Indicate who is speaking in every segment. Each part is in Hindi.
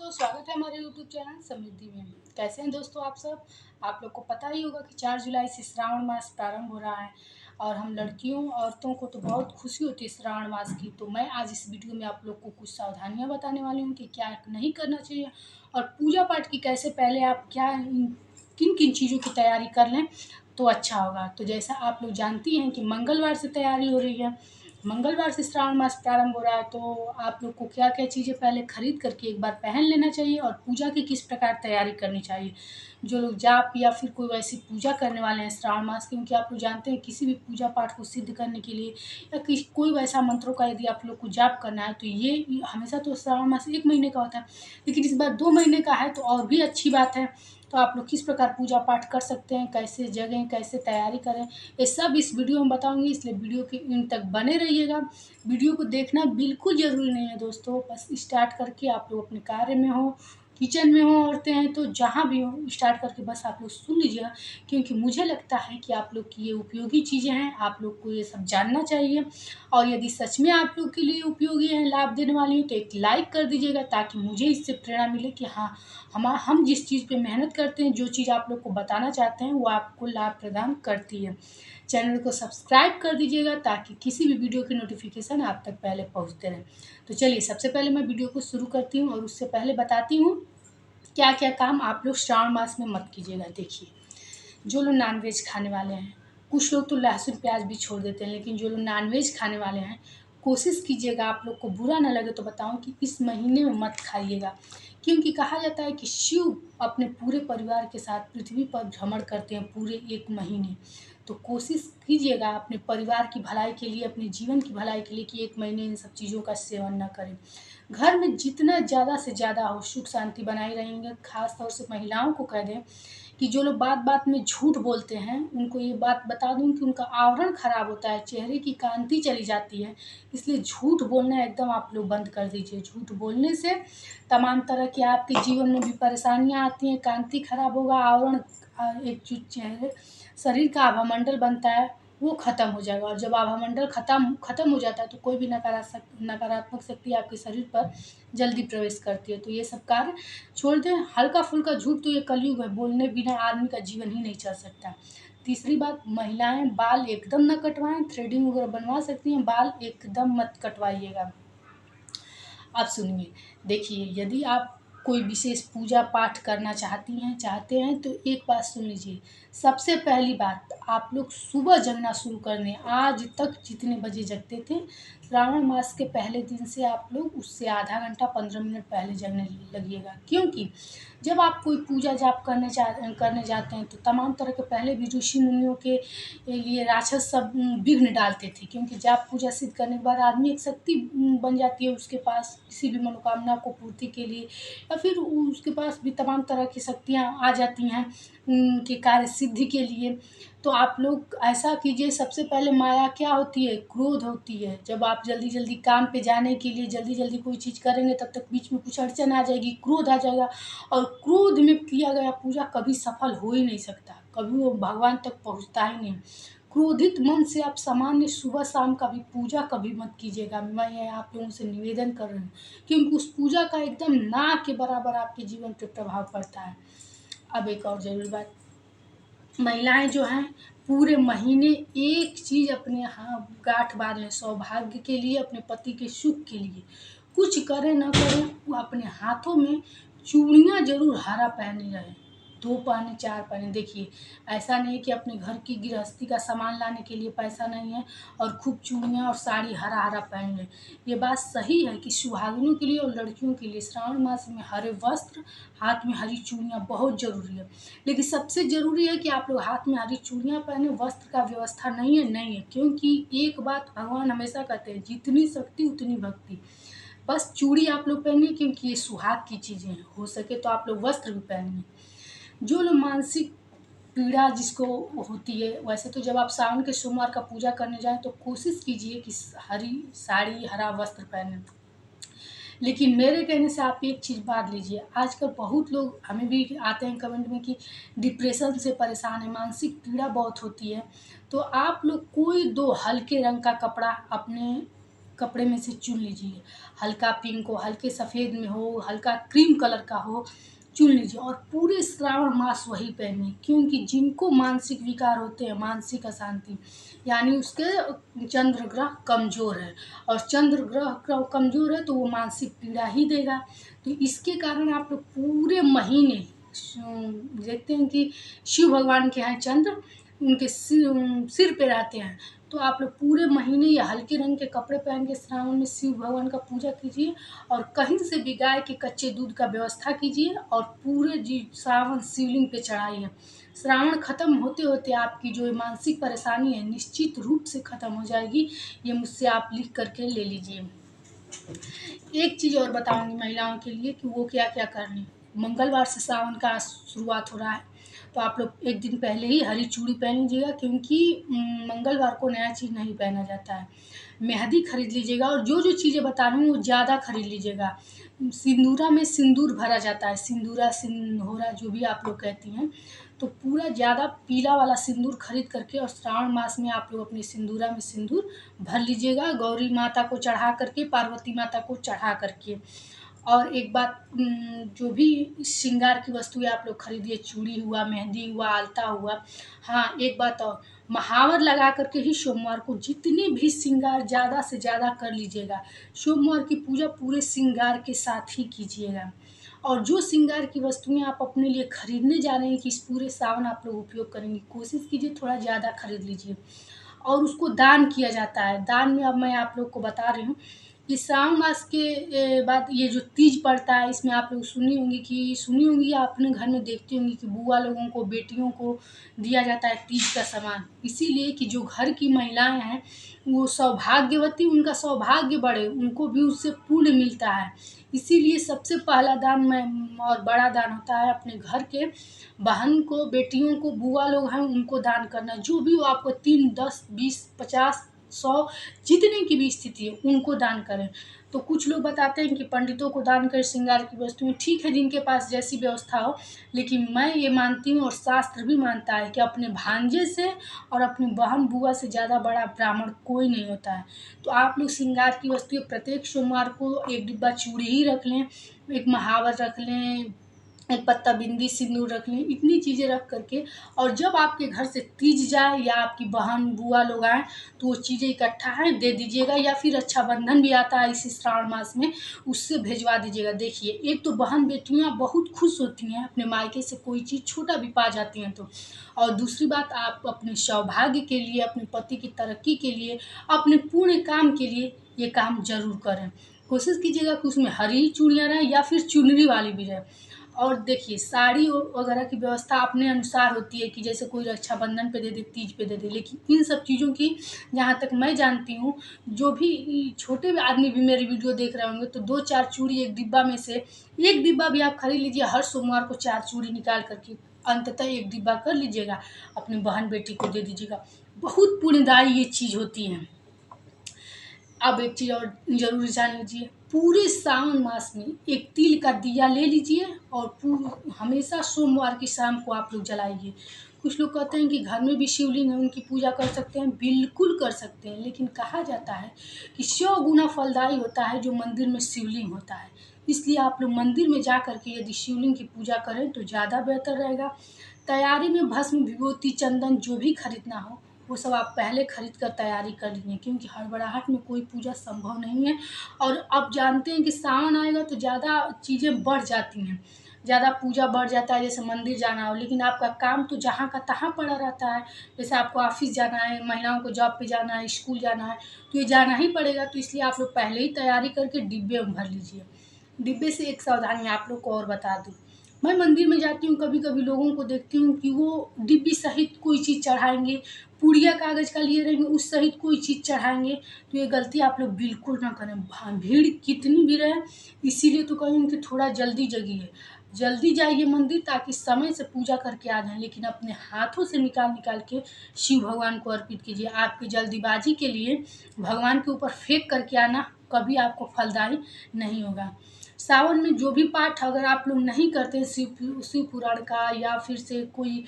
Speaker 1: दोस्तों, स्वागत है हमारे यूट्यूब चैनल समृद्धि में। कैसे हैं दोस्तों आप सब। आप लोग को पता ही होगा कि 4 जुलाई से श्रावण मास प्रारंभ हो रहा है और हम लड़कियों औरतों को तो बहुत खुशी होती है श्रावण मास की। तो मैं आज इस वीडियो में आप लोग को कुछ सावधानियां बताने वाली हूं कि क्या नहीं करना चाहिए और पूजा पाठ की कैसे पहले आप क्या किन किन चीज़ों की तैयारी कर लें तो अच्छा होगा। तो जैसा आप लोग जानती हैं कि मंगलवार से तैयारी हो रही है, मंगलवार से श्रावण मास प्रारंभ हो रहा है। तो आप लोग को क्या क्या चीज़ें पहले खरीद करके एक बार पहन लेना चाहिए और पूजा की किस प्रकार तैयारी करनी चाहिए। जो लोग जाप या फिर कोई वैसी पूजा करने वाले हैं श्रावण मास की, क्योंकि आप लोग जानते हैं किसी भी पूजा पाठ को सिद्ध करने के लिए या किसी कोई वैसा मंत्रों का यदि आप लोग को जाप करना है तो ये हमेशा तो श्रावण मास 1 महीने का होता है, लेकिन इस बार 2 महीने का है तो और भी अच्छी बात है। तो आप लोग किस प्रकार पूजा पाठ कर सकते हैं, कैसे जगें, कैसे तैयारी करें, ये सब इस वीडियो में बताऊंगी, इसलिए वीडियो के एंड तक बने रहिएगा। वीडियो को देखना बिल्कुल ज़रूरी नहीं है दोस्तों, बस स्टार्ट करके आप लोग अपने कार्य में हो, किचन में हो, औरतें हैं तो जहाँ भी हो स्टार्ट करके बस आप लोग सुन लीजिएगा, क्योंकि मुझे लगता है कि आप लोग की ये उपयोगी चीज़ें हैं, आप लोग को ये सब जानना चाहिए। और यदि सच में आप लोग के लिए उपयोगी हैं, लाभ देने वाली हैं, तो एक लाइक कर दीजिएगा ताकि मुझे इससे प्रेरणा मिले कि हाँ, हम जिस चीज़ पे मेहनत करते हैं, जो चीज़ आप लोग को बताना चाहते हैं वो आपको लाभ प्रदान करती है। चैनल को सब्सक्राइब कर दीजिएगा ताकि किसी भी वीडियो की नोटिफिकेशन आप तक पहले पहुंचते रहें। तो चलिए सबसे पहले मैं वीडियो को शुरू करती हूँ और उससे पहले बताती हूँ क्या क्या काम आप लोग श्रावण मास में मत कीजिएगा। देखिए, जो लोग नॉनवेज खाने वाले हैं, कुछ लोग तो लहसुन प्याज भी छोड़ देते हैं, लेकिन जो लोग नॉनवेज खाने वाले हैं कोशिश कीजिएगा, आप लोग को बुरा ना लगे तो बताऊं कि इस महीने में मत खाइएगा, क्योंकि कहा जाता है कि शिव अपने पूरे परिवार के साथ पृथ्वी पर भ्रमण करते हैं पूरे 1 महीने। तो कोशिश कीजिएगा अपने परिवार की भलाई के लिए, अपने जीवन की भलाई के लिए कि 1 महीने इन सब चीज़ों का सेवन ना करें। घर में जितना ज़्यादा से ज़्यादा हो सुख शांति बनाई रहेंगे। खास तौर से महिलाओं को कह दें कि जो लोग बात बात में झूठ बोलते हैं, उनको ये बात बता दूं कि उनका आवरण खराब होता है, चेहरे की कांति चली जाती है। इसलिए झूठ बोलना एकदम आप लोग बंद कर दीजिए। झूठ बोलने से तमाम तरह की आपके जीवन में भी परेशानियां आती हैं, कांति खराब होगा, आवरण एक जो चेहरे शरीर का आभामंडल बनता है वो खत्म हो जाएगा, और जब आभामंडल खत्म हो जाता है तो कोई भी नकारात्मक शक्ति आपके शरीर पर जल्दी प्रवेश करती है। तो ये सब कार्य छोड़ दें। हल्का फुल्का झूठ तो ये कलयुग है, बोलने बिना आदमी का जीवन ही नहीं चल सकता। तीसरी बात, महिलाएं बाल एकदम न कटवाएं, थ्रेडिंग वगैरह बनवा सकती हैं, बाल एकदम मत कटवाइएगा। अब सुनिए, देखिए, यदि आप कोई विशेष पूजा पाठ करना चाहते हैं तो एक बात सुन लीजिए। सबसे पहली बात, आप लोग सुबह जगना शुरू कर दें। आज तक जितने बजे जगते थे, श्रावण मास के पहले दिन से आप लोग उससे आधा घंटा 15 मिनट पहले जगने लगिएगा, क्योंकि जब आप कोई पूजा जाप करने जाते हैं तो तमाम तरह के पहले भी ऋषि मुनियों के लिए राक्षस सब विघ्न डालते थे, क्योंकि जाप पूजा सिद्ध करने के बाद आदमी एक शक्ति बन जाती है उसके पास किसी भी मनोकामना को पूर्ति के लिए, या फिर उसके पास भी तमाम तरह की शक्तियाँ आ जाती हैं उनके कार्य सिद्धि के लिए। तो आप लोग ऐसा कीजिए, सबसे पहले माया क्या होती है, क्रोध होती है। जब आप जल्दी जल्दी काम पे जाने के लिए जल्दी जल्दी कोई चीज़ करेंगे तब तक बीच में कुछ अड़चन आ जाएगी, क्रोध आ जाएगा, और क्रोध में किया गया पूजा कभी सफल हो ही नहीं सकता, कभी वो भगवान तक पहुंचता ही नहीं। क्रोधित मन से आप सामान्य सुबह शाम का भी पूजा कभी मत कीजिएगा। मैं ये आप लोगों से निवेदन कर रही हूँ, क्योंकि उस पूजा का एकदम ना के बराबर आपके जीवन पे प्रभाव पड़ता है। अब एक और ज़रूरी बात, महिलाएं जो हैं पूरे महीने एक चीज़ अपने गांठ बांध लें, सौभाग्य के लिए, अपने पति के सुख के लिए। कुछ करें ना करें, वो अपने हाथों में चूड़ियाँ जरूर हरा पहने रहें, 2 पहने 4 पहने। देखिए, ऐसा नहीं कि अपने घर की गृहस्थी का सामान लाने के लिए पैसा नहीं है और खूब चूड़ियाँ और साड़ी हरा हरा पहन लें। ये बात सही है कि सुहागिनों के लिए और लड़कियों के लिए श्रावण मास में हरे वस्त्र, हाथ में हरी चूड़ियाँ बहुत ज़रूरी है। लेकिन सबसे ज़रूरी है कि आप लोग हाथ में हरी चूड़ियाँ पहने। वस्त्र का व्यवस्था नहीं है, क्योंकि एक बात भगवान हमेशा कहते हैं, जितनी शक्ति उतनी भक्ति। बस चूड़ी आप लोग पहनिए, क्योंकि ये सुहाग की चीज़ें हैं। हो सके तो आप लोग वस्त्र भी पहनिए। जो लोग मानसिक पीड़ा जिसको होती है, वैसे तो जब आप सावन के सोमवार का पूजा करने जाएं तो कोशिश कीजिए कि हरी साड़ी, हरा वस्त्र पहने। लेकिन मेरे कहने से आप एक चीज़ बात लीजिए, आजकल बहुत लोग हमें भी आते हैं कमेंट में कि डिप्रेशन से परेशान है, मानसिक पीड़ा बहुत होती है। तो आप लोग कोई 2 हल्के रंग का कपड़ा अपने कपड़े में से चुन लीजिए। हल्का पिंक हो, हल्के सफ़ेद में हो, हल्का क्रीम कलर का हो, चुन लीजिए और पूरे श्रावण मास वही पहनिए। क्योंकि जिनको मानसिक विकार होते हैं, मानसिक अशांति, यानी उसके चंद्र ग्रह कमज़ोर है और चंद्र ग्रह कमज़ोर है तो वो मानसिक पीड़ा ही देगा। तो इसके कारण आप लोग पूरे महीने देखते हैं कि शिव भगवान के यहाँ चंद्र उनके सिर पे रहते हैं, तो आप लोग पूरे महीने ये हल्के रंग के कपड़े पहन के श्रावण में शिव भगवान का पूजा कीजिए और कहीं से भी गाय के कच्चे दूध का व्यवस्था कीजिए और पूरे जी श्रावण शिवलिंग पे चढ़ाइए। श्रावण खत्म होते होते आपकी जो मानसिक परेशानी है निश्चित रूप से ख़त्म हो जाएगी। ये मुझसे आप लिख करके ले लीजिए। एक चीज़ और बताऊंगी महिलाओं के लिए कि वो क्या क्या करनी। मंगलवार से सावन का शुरुआत हो रहा है, तो आप लोग एक दिन पहले ही हरी चूड़ी पहन लीजिएगा, क्योंकि मंगलवार को नया चीज़ नहीं पहना जाता है। मेहंदी खरीद लीजिएगा और जो जो चीज़ें बता रही हूँ वो ज़्यादा खरीद लीजिएगा। सिंदूरा में सिंदूर भरा जाता है, सिंदूरा सिंदूरा जो भी आप लोग कहती हैं, तो पूरा ज़्यादा पीला वाला सिंदूर खरीद करके और श्रावण मास में आप लोग अपने सिंदूरा में सिंदूर भर लीजिएगा, गौरी माता को चढ़ा करके, पार्वती माता को चढ़ा करके। और एक बात, जो भी श्रृंगार की वस्तुएं आप लोग खरीदिए, चूड़ी हुआ, मेहंदी हुआ, आलता हुआ। हाँ, एक बात और, महावर लगा करके ही सोमवार को जितने भी श्रृंगार ज़्यादा से ज़्यादा कर लीजिएगा। सोमवार की पूजा पूरे श्रृंगार के साथ ही कीजिएगा। और जो श्रृंगार की वस्तुएं आप अपने लिए खरीदने जा रहे हैं कि इस पूरे सावन आप लोग उपयोग करेंगे, कोशिश कीजिए थोड़ा ज़्यादा खरीद लीजिए और उसको दान किया जाता है। दान में अब मैं आप लोग को बता रही हूँ कि श्रावण मास के बाद ये जो तीज पड़ता है, इसमें आप लोग सुनी होंगी या अपने घर में देखती होंगी कि बुआ लोगों को, बेटियों को दिया जाता है तीज का सामान। इसीलिए कि जो घर की महिलाएं हैं वो सौभाग्यवती, उनका सौभाग्य बढ़े, उनको भी उससे पुण्य मिलता है। इसीलिए सबसे पहला दान में और बड़ा दान होता है अपने घर के बहन को, बेटियों को, बुआ लोग हैं उनको दान करना। जो भी वो आपको 3, 10, 20, 50, 100 जितने की भी स्थिति है उनको दान करें। तो कुछ लोग बताते हैं कि पंडितों को दान करें श्रृंगार की वस्तुएं, ठीक है जिनके पास जैसी व्यवस्था हो, लेकिन मैं ये मानती हूँ और शास्त्र भी मानता है कि अपने भांजे से और अपनी बहन बुआ से ज़्यादा बड़ा ब्राह्मण कोई नहीं होता है। तो आप लोग श्रृंगार की वस्तुएं प्रत्येक सोमवार को एक डिब्बा चूड़ी ही रख लें, एक महावर रख लें, एक पत्ता बिंदी सिंदूर रख लें, इतनी चीज़ें रख करके। और जब आपके घर से तीज जाए या आपकी बहन बुआ लोग आएँ तो वो चीज़ें इकट्ठा है दे दीजिएगा, या फिर रक्षाबंधन भी आता है इसी श्रावण मास में, उससे भिजवा दीजिएगा। देखिए, एक तो बहन बेटियाँ बहुत खुश होती हैं अपने मायके से कोई चीज़ छोटा भी पा जाती हैं तो, और दूसरी बात, आप अपने सौभाग्य के लिए, अपने पति की तरक्की के लिए, अपने पूर्ण काम के लिए ये काम ज़रूर करें। कोशिश कीजिएगा कि उसमें हरी चूड़ियाँ रहें या फिर चुनरी वाली भी रहे। और देखिए, साड़ी वगैरह की व्यवस्था अपने अनुसार होती है कि जैसे कोई रक्षाबंधन पे दे दे, तीज पे दे दे, लेकिन इन सब चीज़ों की जहाँ तक मैं जानती हूँ, जो भी छोटे आदमी भी मेरी वीडियो देख रहे होंगे, तो 2-4 चूड़ी एक डिब्बा में से एक डिब्बा भी आप खरीद लीजिए। हर सोमवार को 4 चूड़ी निकाल करके अंततः एक डिब्बा कर लीजिएगा, अपनी बहन बेटी को दे दीजिएगा। बहुत पुण्यदायी ये चीज़ होती है। अब एक चीज़ और ज़रूर जान लीजिए, पूरे सावन मास में एक तिल का दिया ले लीजिए और हमेशा सोमवार की शाम को आप लोग जलाइए। कुछ लोग कहते हैं कि घर में भी शिवलिंग है उनकी पूजा कर सकते हैं, बिल्कुल कर सकते हैं, लेकिन कहा जाता है कि 100 गुना फलदायी होता है जो मंदिर में शिवलिंग होता है। इसलिए आप लोग मंदिर में जा करके यदि शिवलिंग की पूजा करें तो ज़्यादा बेहतर रहेगा। तैयारी में भस्म, विभूति, चंदन जो भी खरीदना हो वो सब आप पहले खरीद कर तैयारी कर लीजिए, क्योंकि हड़बड़ाहट में कोई पूजा संभव नहीं है। और अब जानते हैं कि सावन आएगा तो ज़्यादा चीज़ें बढ़ जाती हैं, ज़्यादा पूजा बढ़ जाता है, जैसे मंदिर जाना हो, लेकिन आपका काम तो जहाँ का तहाँ पड़ा रहता है। जैसे आपको ऑफिस जाना है, महिलाओं को जॉब पे जाना है, स्कूल जाना है, तो ये जाना ही पड़ेगा। तो इसलिए आप लोग पहले ही तैयारी करके डिब्बे में भर लीजिए। डिब्बे से एक सावधानी आप लोग को और बता दूँ, मैं मंदिर में जाती हूँ, कभी कभी लोगों को देखती हूँ कि वो डिब्बी सहित कोई चीज़ चढ़ाएंगे, पुड़िया कागज़ का लिए रहेंगे, उस सहित कोई चीज़ चढ़ाएंगे। तो ये गलती आप लोग बिल्कुल ना करें। भीड़ कितनी भी रहे, इसीलिए तो कहूँ कि थोड़ा जल्दी जगिए, जल्दी जाइए मंदिर ताकि समय से पूजा करके आ जाएं, लेकिन अपने हाथों से निकाल निकाल के शिव भगवान को अर्पित कीजिए। आपकी जल्दीबाजी के लिए भगवान के ऊपर फेंक करके आना कभी आपको फलदायी नहीं होगा। सावन में जो भी पाठ अगर आप लोग नहीं करते, शिव पुराण का या फिर से कोई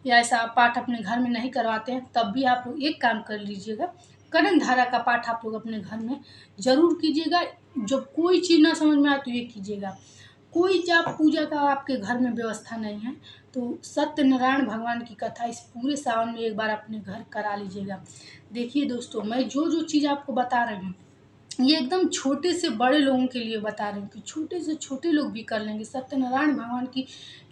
Speaker 1: ऐसा पाठ अपने घर में नहीं करवाते हैं, तब भी आप लोग एक काम कर लीजिएगा, कनक धारा का पाठ आप लोग अपने घर में ज़रूर कीजिएगा। जब कोई चीज़ ना समझ में आए तो ये कीजिएगा। कोई जाप पूजा का आपके घर में व्यवस्था नहीं है तो सत्यनारायण भगवान की कथा इस पूरे सावन में एक बार अपने घर करा लीजिएगा। देखिए दोस्तों, मैं जो जो चीज़ आपको बता रही हूँ ये एकदम छोटे से बड़े लोगों के लिए बता रही हूँ कि छोटे से छोटे लोग भी कर लेंगे। सत्यनारायण भगवान की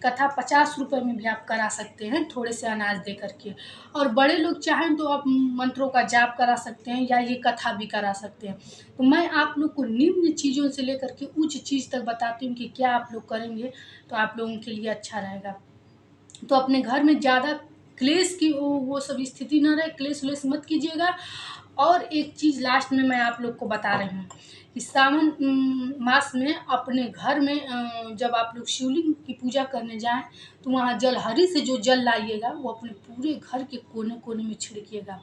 Speaker 1: कथा 50 रुपए में भी आप करा सकते हैं, थोड़े से अनाज दे करके। और बड़े लोग चाहें तो आप मंत्रों का जाप करा सकते हैं या ये कथा भी करा सकते हैं। तो मैं आप लोग को निम्न चीज़ों से लेकर के उच्च चीज़ तक बताती हूँ कि क्या आप लोग करेंगे तो आप लोगों के लिए अच्छा रहेगा। तो अपने घर में ज़्यादा क्लेश की वो सब स्थिति ना रहे, क्लेश व्लेश मत कीजिएगा। और एक चीज़ लास्ट में मैं आप लोग को बता रही हूँ कि सावन मास में अपने घर में जब आप लोग शिवलिंग की पूजा करने जाएं तो वहाँ जलहरी से जो जल लाइएगा वो अपने पूरे घर के कोने कोने में छिड़किएगा।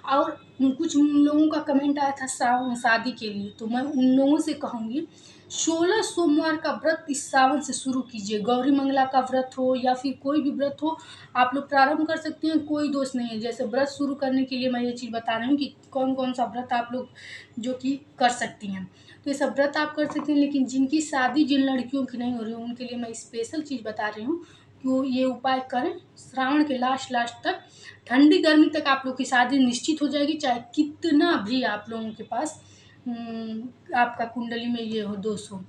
Speaker 1: और कुछ लोगों का कमेंट आया था शादी के लिए, तो मैं उन लोगों से कहूँगी 16 सोमवार का व्रत इस सावन से शुरू कीजिए। गौरी मंगला का व्रत हो या फिर कोई भी व्रत हो, आप लोग प्रारंभ कर सकते हैं, कोई दोष नहीं है। जैसे व्रत शुरू करने के लिए मैं ये चीज़ बता रही हूँ कि कौन कौन सा व्रत आप लोग जो कि कर सकती हैं। तो ये सब व्रत आप कर सकते हैं, लेकिन जिनकी शादी जिन लड़कियों की नहीं हो रही है उनके लिए मैं स्पेशल चीज़ बता रही हूँ कि वो ये उपाय करें। श्रावण के लास्ट तक, ठंडी गर्मी तक आप लोग की शादी निश्चित हो जाएगी, चाहे कितना भी आप लोगों के पास आपका कुंडली में ये हो दोष हो।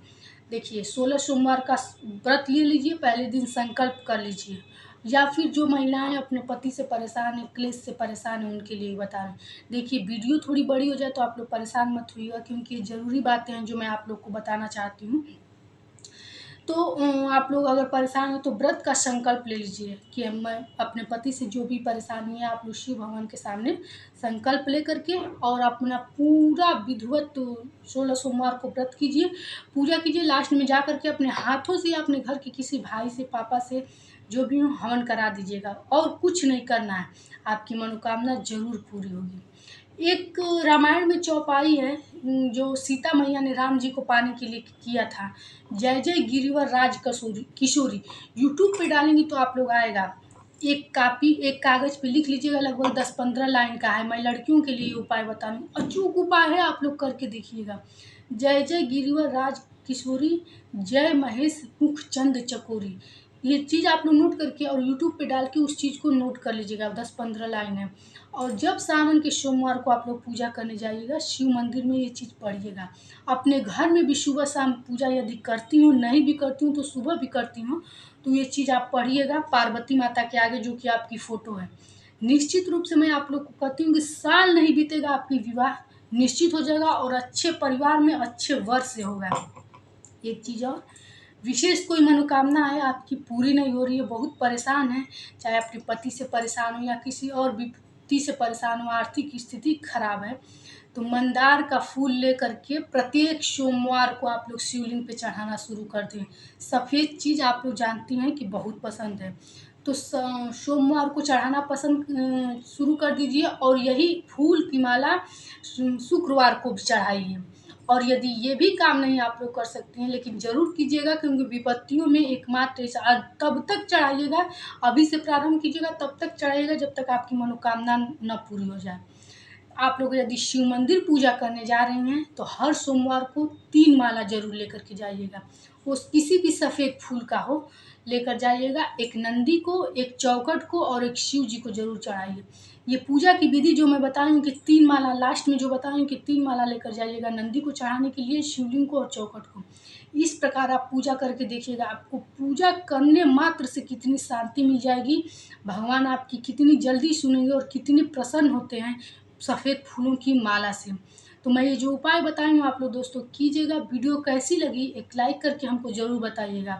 Speaker 1: देखिए 16 सोमवार का व्रत ले लीजिए, पहले दिन संकल्प कर लीजिए। या फिर जो महिलाएं अपने पति से परेशान है, क्लेश से परेशान है, उनके लिए बता रहे हैं। देखिए वीडियो थोड़ी बड़ी हो जाए तो आप लोग परेशान मत होइएगा, क्योंकि ये ज़रूरी बातें हैं जो मैं आप लोग को बताना चाहती हूँ। तो आप लोग अगर परेशान हो तो व्रत का संकल्प ले लीजिए कि मैं अपने पति से जो भी परेशानी है आप लोग शिव भगवान के सामने संकल्प ले करके और अपना पूरा विधिवत 16 सोमवार को व्रत कीजिए, पूजा कीजिए। लास्ट में जा करके अपने हाथों से अपने घर के किसी भाई से, पापा से, जो भी हो हवन करा दीजिएगा और कुछ नहीं करना है, आपकी मनोकामना जरूर पूरी होगी। एक रामायण में चौपाई है जो सीता मैया ने राम जी को पाने के लिए किया था, जय जय गिरिवर राज किशोरी। यूट्यूब पे डालेंगी तो आप लोग आएगा। एक कागज पे लिख लीजिएगा, लगभग 10-15 लाइन का है। मैं लड़कियों के लिए उपाय बता रही हूँ, अचूक उपाय है, आप लोग करके देखिएगा। जय जय गिरिवर राज किशोरी, जय महेश मुख चंद चकोरी। ये चीज़ आप लोग नोट करके और यूट्यूब पे डाल के उस चीज़ को नोट कर लीजिएगा, 10-15 लाइन है। और जब सावन के सोमवार को आप लोग पूजा करने जाइएगा शिव मंदिर में, ये चीज़ पढ़िएगा। अपने घर में भी सुबह शाम पूजा यदि करती हूँ, नहीं भी करती हूँ तो सुबह भी करती हूँ, तो ये चीज़ आप पढ़िएगा पार्वती माता के आगे जो कि आपकी फ़ोटो है। निश्चित रूप से मैं आप लोग को कहती हूँ कि साल नहीं बीतेगा आपकी विवाह निश्चित हो जाएगा और अच्छे परिवार में अच्छे वर से होगा। एक चीज़ और, विशेष कोई मनोकामना है आपकी पूरी नहीं हो रही है, बहुत परेशान है, चाहे अपने पति से परेशान हो या किसी और विपत्ति से परेशान हो, आर्थिक स्थिति खराब है, तो मंदार का फूल लेकर के प्रत्येक सोमवार को आप लोग शिवलिंग पे चढ़ाना शुरू कर दें। सफ़ेद चीज़ आप लोग जानती हैं कि बहुत पसंद है, तो सोमवार को चढ़ाना पसंद शुरू कर दीजिए और यही फूल की माला शुक्रवार को भी चढ़ाइए। और यदि ये भी काम नहीं आप लोग कर सकते हैं, लेकिन ज़रूर कीजिएगा, क्योंकि विपत्तियों में एकमात्र तब तक चढ़ाइएगा, अभी से प्रारंभ कीजिएगा, तब तक चढ़ाइएगा जब तक आपकी मनोकामना न पूरी हो जाए। आप लोग यदि शिव मंदिर पूजा करने जा रही हैं तो हर सोमवार को 3 माला जरूर लेकर के जाइएगा, वो किसी भी सफ़ेद फूल का हो, लेकर जाइएगा। एक नंदी को, एक चौखट को और एक शिव जी को जरूर चढ़ाइए। ये पूजा की विधि जो मैं बता रही हूँ कि 3 माला, लास्ट में जो बता रही हूँ कि 3 माला लेकर जाइएगा नंदी को चढ़ाने के लिए, शिवलिंग को और चौखट को। इस प्रकार आप पूजा करके देखिएगा, आपको पूजा करने मात्र से कितनी शांति मिल जाएगी, भगवान आपकी कितनी जल्दी सुनेंगे और कितने प्रसन्न होते हैं सफ़ेद फूलों की माला से। तो मैं ये जो उपाय बताई हूँ आप लोग दोस्तों कीजिएगा। वीडियो कैसी लगी एक लाइक करके हमको ज़रूर बताइएगा,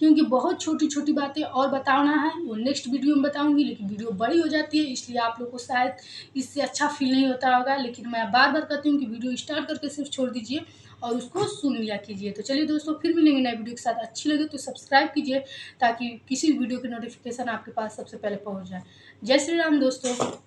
Speaker 1: क्योंकि बहुत छोटी छोटी बातें और बताना है वो नेक्स्ट वीडियो में बताऊंगी, लेकिन वीडियो बड़ी हो जाती है इसलिए आप लोग को शायद इससे अच्छा फील नहीं होता होगा। लेकिन मैं बार बार कहती हूँ कि वीडियो स्टार्ट करके सिर्फ छोड़ दीजिए और उसको सुन लिया कीजिए। तो चलिए दोस्तों, फिर मिलेंगे नए वीडियो के साथ। अच्छी लगे तो सब्सक्राइब कीजिए ताकि किसी वीडियो की नोटिफिकेशन आपके पास सबसे पहले पहुँच जाए। जय श्री राम दोस्तों।